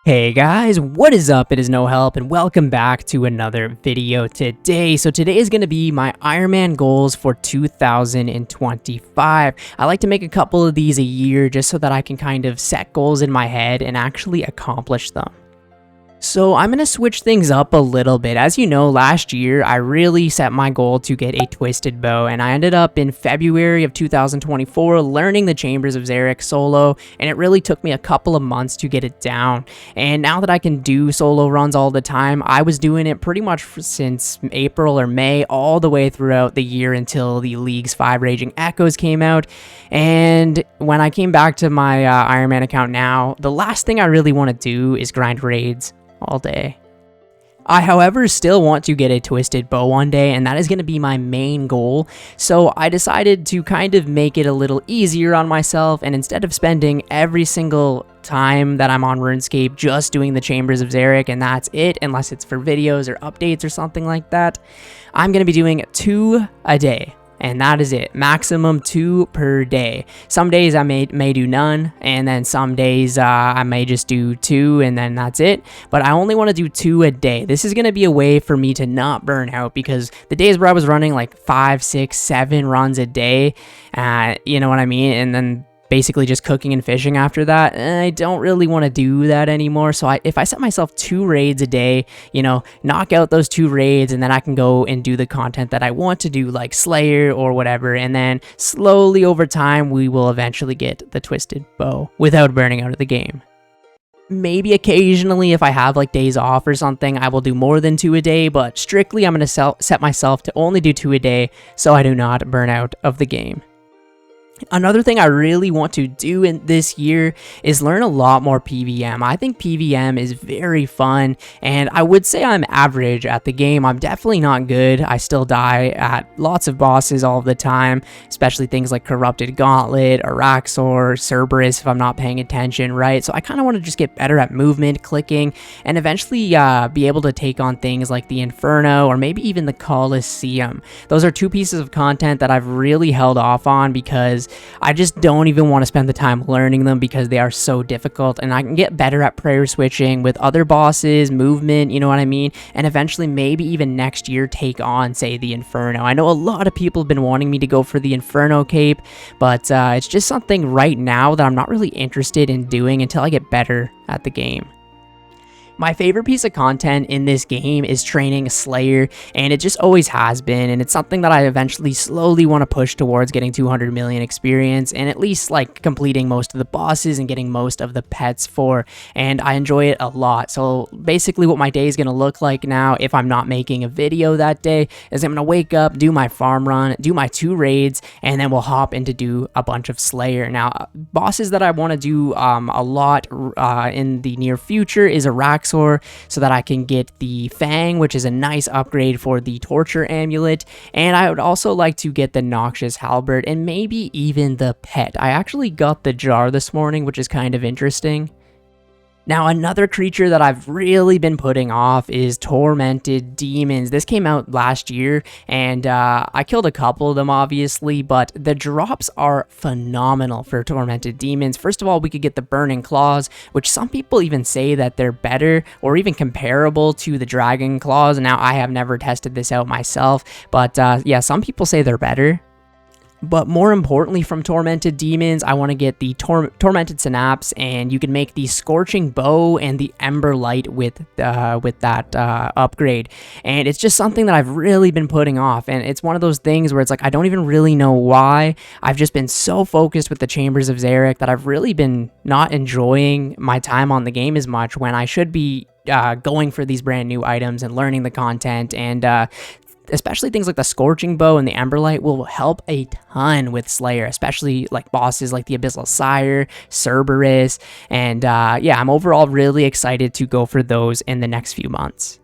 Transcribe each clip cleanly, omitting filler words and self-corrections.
Hey guys, what is up? It is No Help and welcome back to another video today. So today is going to be my Ironman goals for 2025. I like to make a couple of these a year just so that I can kind of set goals in my head and actually accomplish them. So I'm going to switch things up a little bit. As you know, last year I really set my goal to get a twisted bow, and I ended up in February of 2024 learning the Chambers of Xeric solo, and it really took me a couple of months to get it down. And now that I can do solo runs all the time, I was doing it pretty much since April or May all the way throughout the year until the League's 5 Raging Echoes came out. And when I came back to my Ironman account now, the last thing I really want to do is grind raids all day. I, however, still want to get a twisted bow one day, and that is going to be my main goal. So I decided to kind of make it a little easier on myself, and instead of spending every single time that I'm on Runescape just doing the Chambers of Xeric and that's it, unless it's for videos or updates or something like that, I'm going to be doing 2 a day. And that is it, maximum 2 per day. Some days I may do none, and then some days I may just do 2 and then that's it. But I only want to do 2 a day. This is going to be a way for me to not burn out, because the days where I was running like 5, 6, 7 runs a day, you know what I mean? And then basically just cooking and fishing after that, I don't really want to do that anymore. So if I set myself 2 raids a day, you know, knock out those 2 raids, and then I can go and do the content that I want to do, like Slayer or whatever, and then slowly over time we will eventually get the twisted bow without burning out of the game. Maybe occasionally, if I have like days off or something, I will do more than 2 a day, but strictly I'm going to set myself to only do 2 a day so I do not burn out of the game. Another thing I really want to do in this year is learn a lot more PVM. I think PVM is very fun, and I would say I'm average at the game. I'm definitely not good. I still die at lots of bosses all the time, especially things like Corrupted Gauntlet, Araxor, Cerberus if I'm not paying attention, right? So I kind of want to just get better at movement, clicking, and eventually be able to take on things like the Inferno or maybe even the Colosseum. Those are 2 pieces of content that I've really held off on because I just don't even want to spend the time learning them because they are so difficult, and I can get better at prayer switching with other bosses, movement, you know what I mean, and eventually maybe even next year take on, say, the Inferno. I know a lot of people have been wanting me to go for the Inferno cape, but it's just something right now that I'm not really interested in doing until I get better at the game. My favorite piece of content in this game is training Slayer, and it just always has been, and it's something that I eventually slowly want to push towards getting 200 million experience and at least like completing most of the bosses and getting most of the pets for, and I enjoy it a lot. So basically what my day is going to look like now, if I'm not making a video that day, is I'm going to wake up, do my farm run, do my 2 raids, and then we'll hop in to do a bunch of Slayer. Now, bosses that I want to do a lot in the near future is Araxor, so that I can get the Fang, which is a nice upgrade for the Torture Amulet, and I would also like to get the Noxious Halberd and maybe even the pet. I actually got the jar this morning, which is kind of interesting. Now, another creature that I've really been putting off is Tormented Demons. This came out last year, and I killed a couple of them, obviously, but the drops are phenomenal for Tormented Demons. First of all, we could get the Burning Claws, which some people even say that they're better or even comparable to the Dragon Claws. Now, I have never tested this out myself, but yeah, some people say they're better. But more importantly, from Tormented Demons, I want to get the Tormented Synapse, and you can make the Scorching Bow and the Ember Light with that upgrade. And it's just something that I've really been putting off, and it's one of those things where it's like I don't even really know why. I've just been so focused with the Chambers of Xeric that I've really been not enjoying my time on the game as much, when I should be going for these brand new items and learning the content, and especially things like the Scorching Bow and the Emberlight will help a ton with Slayer, especially like bosses like the Abyssal Sire, Cerberus, and yeah, I'm overall really excited to go for those in the next few months.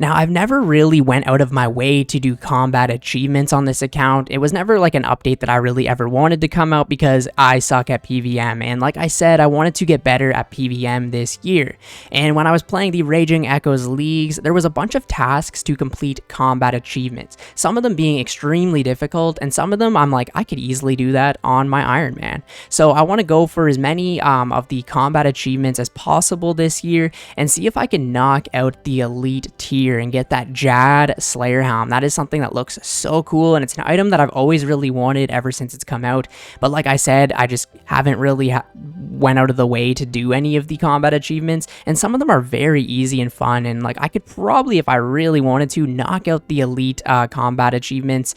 Now, I've never really went out of my way to do combat achievements on this account. It was never like an update that I really ever wanted to come out because I suck at PVM. And like I said, I wanted to get better at PVM this year. And when I was playing the Raging Echoes Leagues, there was a bunch of tasks to complete combat achievements. Some of them being extremely difficult, and some of them I'm like, I could easily do that on my Ironman. So I want to go for as many of the combat achievements as possible this year and see if I can knock out the elite tier and get that Jad Slayer Helm. That is something that looks so cool, and it's an item that I've always really wanted ever since it's come out. But like I said, I just haven't really went out of the way to do any of the combat achievements, and some of them are very easy and fun, and like I could probably, if I really wanted to, knock out the elite combat achievements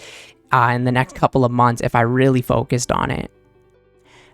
in the next couple of months if I really focused on it.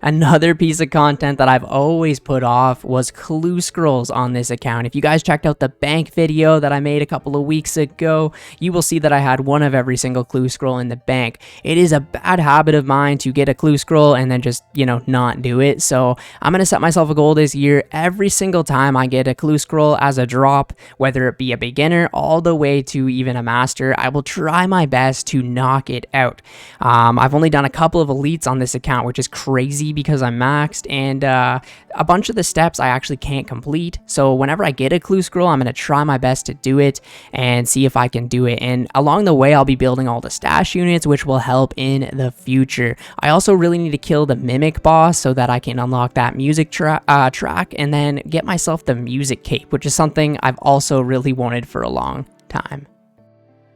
Another piece of content that I've always put off was clue scrolls on this account. If you guys checked out the bank video that I made a couple of weeks ago, you will see that I had one of every single clue scroll in the bank. It is a bad habit of mine to get a clue scroll and then just, not do it. So I'm going to set myself a goal this year. Every single time I get a clue scroll as a drop, whether it be a beginner all the way to even a master, I will try my best to knock it out. I've only done a couple of elites on this account, which is crazy because I'm maxed, and a bunch of the steps I actually can't complete. So whenever I get a clue scroll, I'm going to try my best to do it and see if I can do it. And along the way, I'll be building all the stash units, which will help in the future. I also really need to kill the Mimic boss so that I can unlock that music track and then get myself the music cape, which is something I've also really wanted for a long time.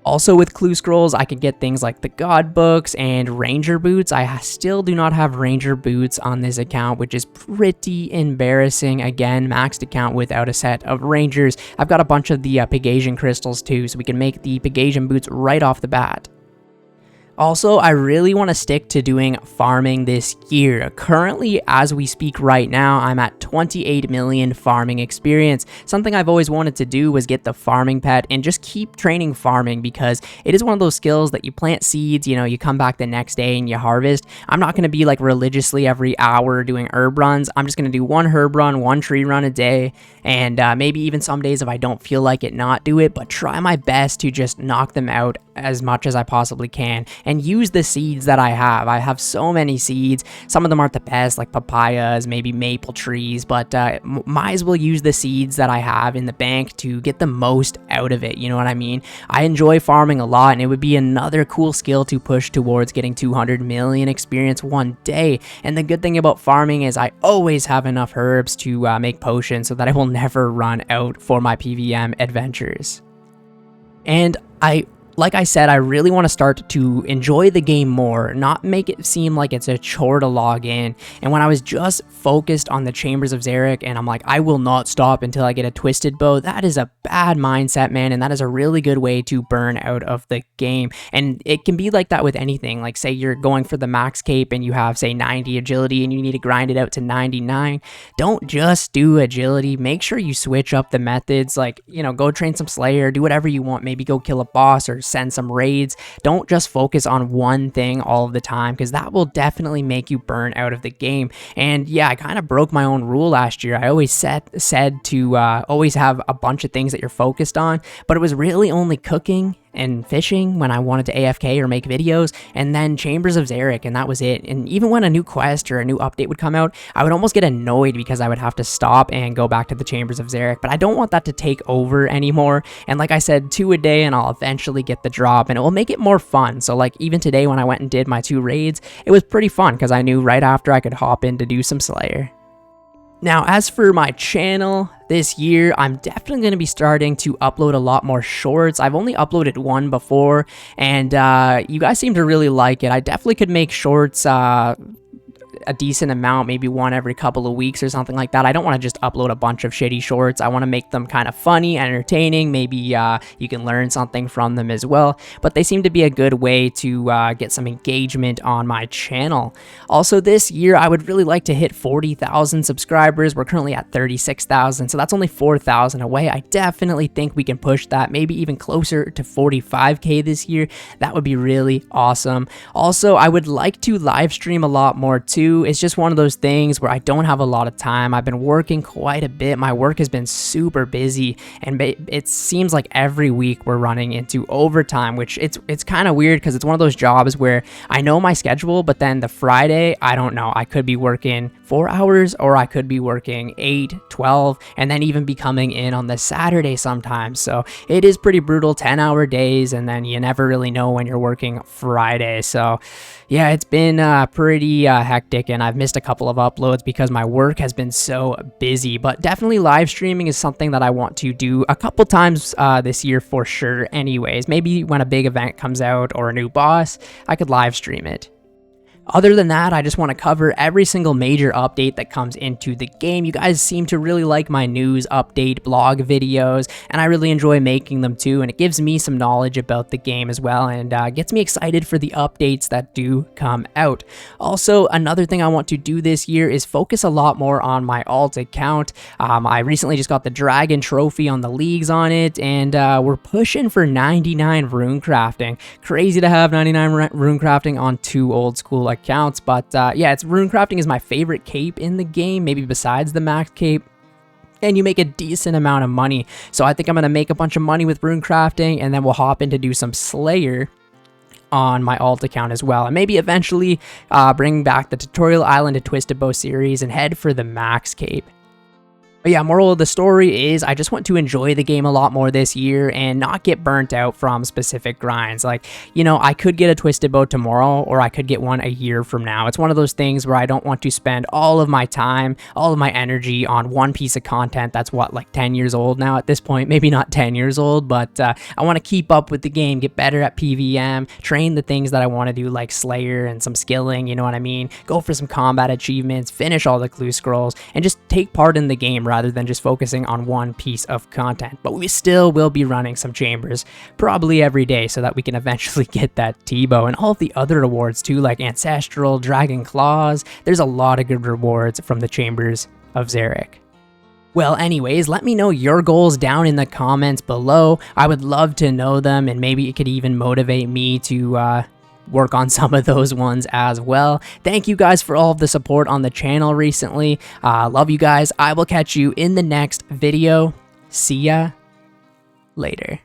Also with clue scrolls, I could get things like the God books and ranger boots. I still do not have ranger boots on this account, which is pretty embarrassing. Again, maxed account without a set of rangers. I've got a bunch of the Pegasian crystals too, so we can make the Pegasian boots right off the bat. Also, I really want to stick to doing farming this year. Currently, as we speak right now, I'm at 28 million farming experience. Something I've always wanted to do was get the farming pet and just keep training farming, because it is one of those skills that you plant seeds, you come back the next day and you harvest. I'm not going to be like religiously every hour doing herb runs. I'm just going to do one herb run, one tree run a day, and maybe even some days if I don't feel like it, not do it, but try my best to just knock them out as much as I possibly can and use the seeds that I have. I have so many seeds. Some of them aren't the best, like papayas, maybe maple trees, but might as well use the seeds that I have in the bank to get the most out of it. You know what I mean? I enjoy farming a lot, and it would be another cool skill to push towards getting 200 million experience one day. And the good thing about farming is I always have enough herbs to make potions so that I will never run out for my PVM adventures. And like I said, I really want to start to enjoy the game more, not make it seem like it's a chore to log in. And when I was just focused on the Chambers of Xeric and I'm like, I will not stop until I get a twisted bow, that is a bad mindset, man, and that is a really good way to burn out of the game. And it can be like that with anything. Like, say you're going for the max cape and you have, say, 90 agility and you need to grind it out to 99. Don't just do agility. Make sure you switch up the methods. Like, go train some Slayer, do whatever you want. Maybe go kill a boss or send some raids. Don't just focus on one thing all of the time, because that will definitely make you burn out of the game. And yeah, I kind of broke my own rule last year. I always said to always have a bunch of things that you're focused on, but it was really only cooking and fishing when I wanted to AFK or make videos, and then Chambers of Xeric, and that was it. And even when a new quest or a new update would come out, I would almost get annoyed because I would have to stop and go back to the Chambers of Xeric, but I don't want that to take over anymore. And like I said, 2 a day and I'll eventually get the drop, and it will make it more fun. So like even today when I went and did my 2 raids, it was pretty fun because I knew right after I could hop in to do some Slayer. Now, as for my channel, this year, I'm definitely going to be starting to upload a lot more shorts. I've only uploaded one before, and you guys seem to really like it. I definitely could make shorts a decent amount, maybe one every couple of weeks or something like that. I don't want to just upload a bunch of shitty shorts. I want to make them kind of funny, entertaining. Maybe you can learn something from them as well, but they seem to be a good way to get some engagement on my channel. Also, this year, I would really like to hit 40,000 subscribers. We're currently at 36,000, so that's only 4,000 away. I definitely think we can push that, maybe even closer to 45K this year. That would be really awesome. Also, I would like to live stream a lot more too. too. It's just one of those things where I don't have a lot of time. I've been working quite a bit. My work has been super busy, and it seems like every week we're running into overtime, which it's kind of weird because it's one of those jobs where I know my schedule, but then the Friday, I don't know. I could be working 4 hours, or I could be working 8, 12, and then even be coming in on the Saturday sometimes. So it is pretty brutal, 10-hour days, and then you never really know when you're working Friday. So yeah, it's been pretty hectic, and I've missed a couple of uploads because my work has been so busy. But definitely live streaming is something that I want to do a couple times this year for sure anyways. Maybe when a big event comes out or a new boss, I could live stream it. Other than that, I just want to cover every single major update that comes into the game. You guys seem to really like my news update blog videos, and I really enjoy making them too, and it gives me some knowledge about the game as well, and gets me excited for the updates that do come out. Also, another thing I want to do this year is focus a lot more on my alt account. I recently just got the Dragon Trophy on the leagues on it, and we're pushing for 99 rune crafting. Crazy to have 99 rune crafting on 2 old school accounts, but yeah, it's rune crafting is my favorite cape in the game, maybe besides the max cape, and you make a decent amount of money. So I think I'm gonna make a bunch of money with rune crafting, and then we'll hop in to do some Slayer on my alt account as well, and maybe eventually bring back the Tutorial Island to Twisted Bow series and head for the max cape. But yeah, moral of the story is I just want to enjoy the game a lot more this year and not get burnt out from specific grinds. Like, you know, I could get a Twisted Bow tomorrow, or I could get one a year from now. It's one of those things where I don't want to spend all of my time, all of my energy on one piece of content that's what, like 10 years old now at this point. Maybe not 10 years old, but I want to keep up with the game, get better at PVM, train the things that I want to do like Slayer and some skilling, you know what I mean? Go for some combat achievements, finish all the clue scrolls, and just take part in the game rather than just focusing on one piece of content. But we still will be running some chambers probably every day so that we can eventually get that T-bow and all of the other rewards too, like Ancestral, Dragon Claws. There's a lot of good rewards from the Chambers of Xeric. Well, anyways, let me know your goals down in the comments below. I would love to know them, and maybe it could even motivate me to work on some of those ones as well. Thank you guys for all of the support on the channel recently. Love you guys. I will catch you in the next video. See ya later.